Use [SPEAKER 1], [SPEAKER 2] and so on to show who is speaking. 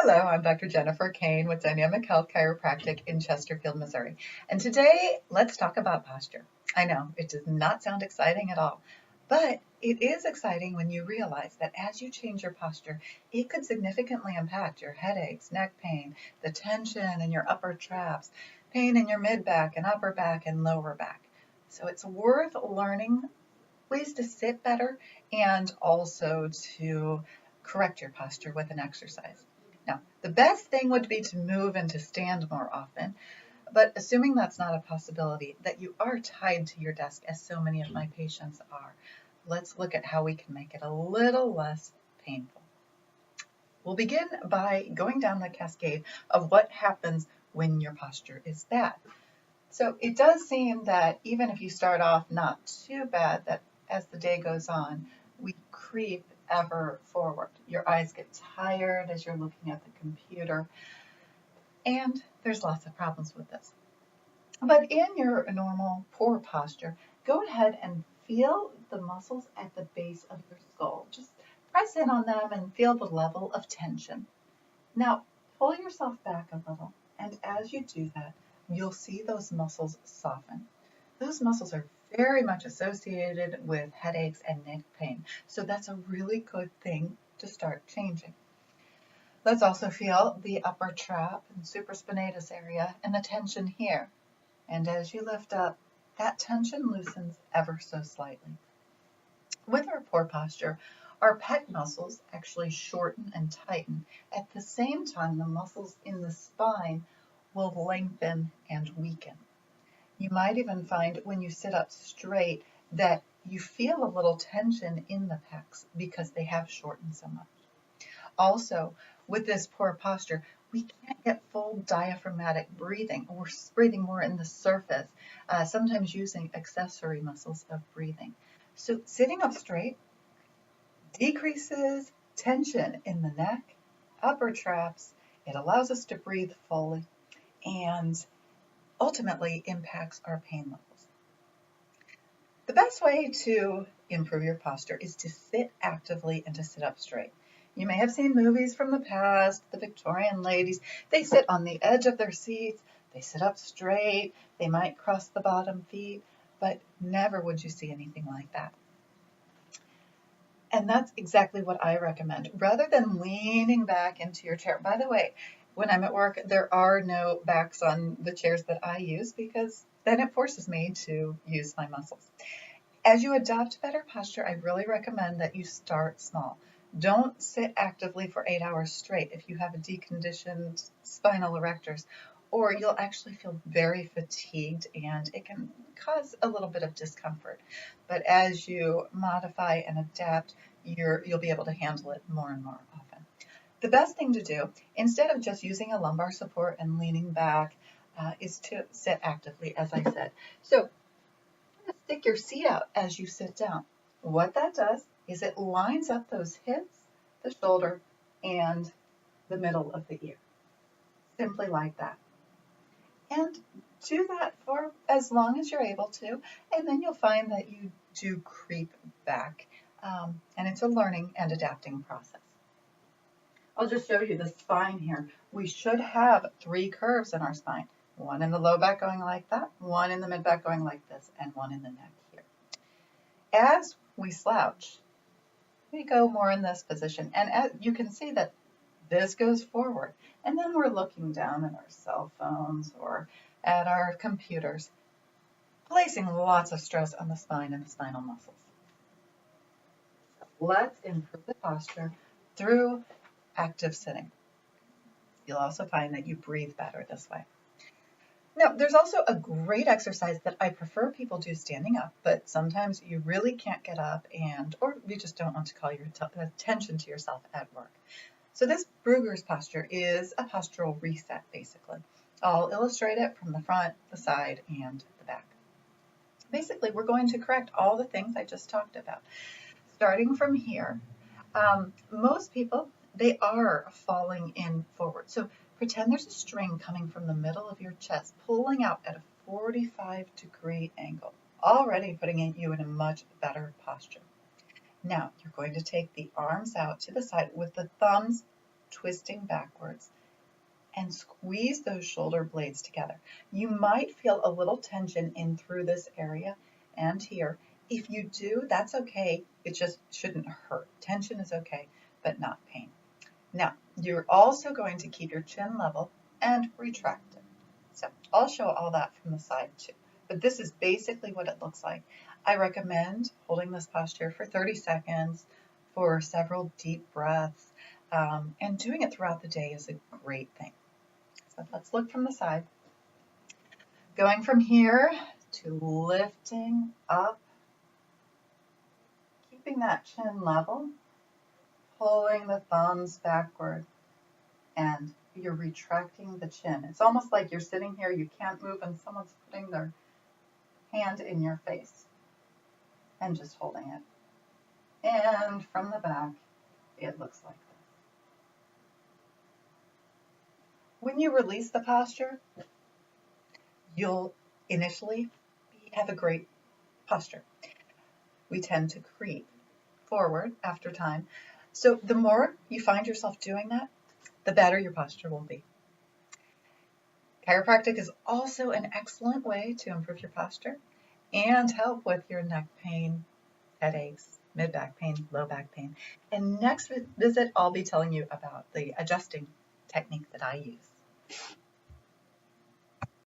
[SPEAKER 1] Hello, I'm Dr. Jennifer Kane with Dynamic Health Chiropractic in Chesterfield, Missouri. And today, let's talk about posture. I know, it does not sound exciting at all, but it is exciting when you realize that as you change your posture, it could significantly impact your headaches, neck pain, the tension in your upper traps, pain in your mid back and upper back and lower back. So it's worth learning ways to sit better and also to correct your posture with an exercise. Now, the best thing would be to move and to stand more often, but assuming that's not a possibility, that you are tied to your desk, as so many of my patients are, let's look at how we can make it a little less painful. We'll begin by going down the cascade of what happens when your posture is bad. So it does seem that even if you start off not too bad, that as the day goes on, we creep ever forward. Your eyes get tired as you're looking at the computer, and there's lots of problems with this. But in your normal poor posture, go ahead and feel the muscles at the base of your skull. Just press in on them and feel the level of tension. Now, pull yourself back a little, and as you do that, you'll see those muscles soften. Those muscles are very much associated with headaches and neck pain, so that's a really good thing to start changing. Let's also feel the upper trap and supraspinatus area and the tension here. And as you lift up, that tension loosens ever so slightly. With our poor posture, our pec muscles actually shorten and tighten. At the same time, the muscles in the spine will lengthen and weaken. You might even find when you sit up straight that you feel a little tension in the pecs because they have shortened so much. Also, with this poor posture, we can't get full diaphragmatic breathing. We're breathing more in the surface, sometimes using accessory muscles of breathing. So sitting up straight decreases tension in the neck, upper traps. It allows us to breathe fully and ultimately impacts our pain levels. The best way to improve your posture is to sit actively and to sit up straight. You may have seen movies from the past, the Victorian ladies. They sit on the edge of their seats, they sit up straight, they might cross the bottom feet, but never would you see anything like that. And that's exactly what I recommend. Rather than leaning back into your chair, by the way, when I'm at work, there are no backs on the chairs that I use because then it forces me to use my muscles. As you adopt better posture, I really recommend that you start small. Don't sit actively for 8 hours straight if you have a deconditioned spinal erectors, or you'll actually feel very fatigued and it can cause a little bit of discomfort. But as you modify and adapt, you'll be able to handle it more and more often. The best thing to do, instead of just using a lumbar support and leaning back, is to sit actively, as I said. So stick your seat out as you sit down. What that does is it lines up those hips, the shoulder, and the middle of the ear. Simply like that. And do that for as long as you're able to, and then you'll find that you do creep back. And it's a learning and adapting process. I'll just show you the spine here. We should have 3 curves in our spine. One in the low back going like that, one in the mid back going like this, and one in the neck here. As we slouch, we go more in this position. And as you can see that this goes forward. And then we're looking down at our cell phones or at our computers, placing lots of stress on the spine and the spinal muscles. Let's improve the posture through active sitting. You'll also find that you breathe better this way. Now, there's also a great exercise that I prefer people do standing up, but sometimes you really can't get up or you just don't want to call your attention to yourself at work. So this Brugger's posture is a postural reset, basically. I'll illustrate it from the front, the side, and the back. Basically, we're going to correct all the things I just talked about. Starting from here, most people, they are falling in forward. So pretend there's a string coming from the middle of your chest, pulling out at a 45-degree angle, already putting you in a much better posture. Now, you're going to take the arms out to the side with the thumbs twisting backwards and squeeze those shoulder blades together. You might feel a little tension in through this area and here. If you do, that's okay. It just shouldn't hurt. Tension is okay, but not pain. Now, you're also going to keep your chin level and retract it. So I'll show all that from the side too. But this is basically what it looks like. I recommend holding this posture for 30 seconds for several deep breaths, and doing it throughout the day is a great thing. So let's look from the side. Going from here to lifting up, keeping that chin level, pulling the thumbs backward, and you're retracting the chin. It's almost like you're sitting here, you can't move, and someone's putting their hand in your face and just holding it. And from the back, it looks like this. When you release the posture, you'll initially have a great posture. We tend to creep forward after time. So the more you find yourself doing that, the better your posture will be. Chiropractic is also an excellent way to improve your posture and help with your neck pain, headaches, mid-back pain, low back pain. And next visit, I'll be telling you about the adjusting technique that I use.